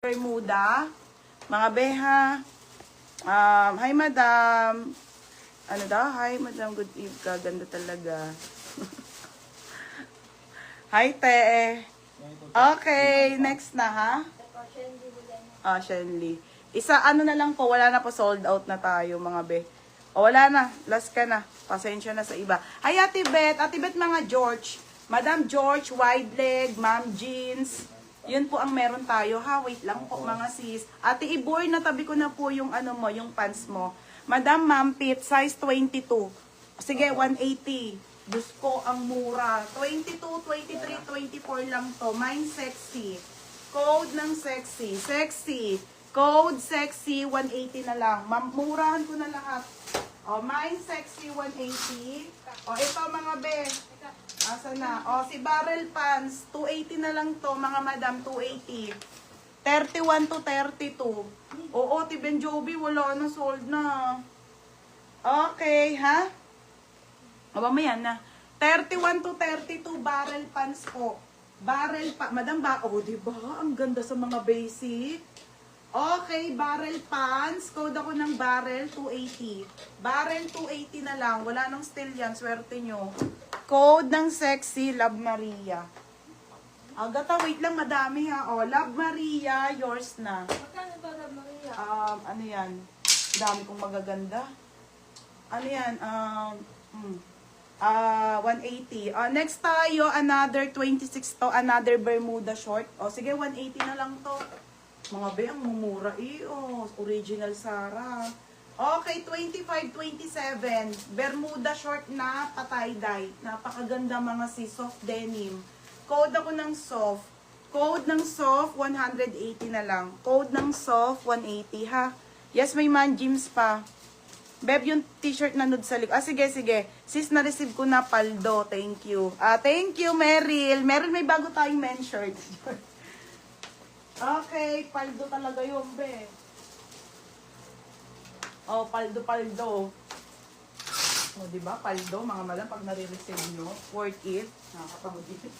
Bermuda. Mga beha. Hi, madam. Ano daw? Hi, madam. Good eve ka. Ganda talaga. Hi, te. Okay, next na, ha? Shenli. Isa, ano na lang po, wala na po, sold out na tayo, mga be. O, wala na, last ka na. Pasensya na sa iba. Hi, Ate Beth, mga George. Madam George, wide leg, ma'am jeans. Yun po ang meron tayo, ha? Wait lang po, mga sis. Ate Iboy, natabi ko na po yung ano mo, yung pants mo. Madam Mampit, size 22. Sige, 180. Diyos ko, ang mura. 22, 23, 24 lang to. Mine sexy. Code ng sexy. Sexy. Code sexy, 180 na lang. Murahan ko na lahat. O, mine sexy, 180. O, ito mga be. Asa na? O, si Barrel Pants, 280 na lang to, mga madam, 280. 31 to 32. Oo, Tiben Joby, wala na, sold na. Okay, ha? O, mamaya na. 31 to 32, Barrel Pants po. Barrel pa, madam ba? O, diba? Ang ganda sa mga basic. Okay, Barrel Pants. Code ako ng Barrel, 280. Barrel, 280 na lang. Wala nang steal yan. Swerte nyo. Code ng sexy, Love Maria. Agata, wait lang, madami ha. O, Love Maria, yours na. Magkano ba Love Maria? Ano yan? Dami kong magaganda. Ano yan? 180. Next tayo, another 26 to, another Bermuda short. O, sige, 180 na lang to. Mga be, ang mumura original Sara. Okay, 25, 27. Bermuda short na patay-dye. Napakaganda mga soft denim. Code ako ng soft. Code ng soft, 180 na lang. Code ng soft, 180 ha. Yes, may man jeans pa. Beb, yung t-shirt na nude sa likod. Sige, sige. Sis, na-receive ko na paldo. Thank you. Thank you, Meryl. Meryl, may bago tayong men shirt. Okay, paldo talaga yun, be. Oh, paldo. O, diba? Paldo, mga madam, pag nare-receive nyo, worth it. Nakakapagod it.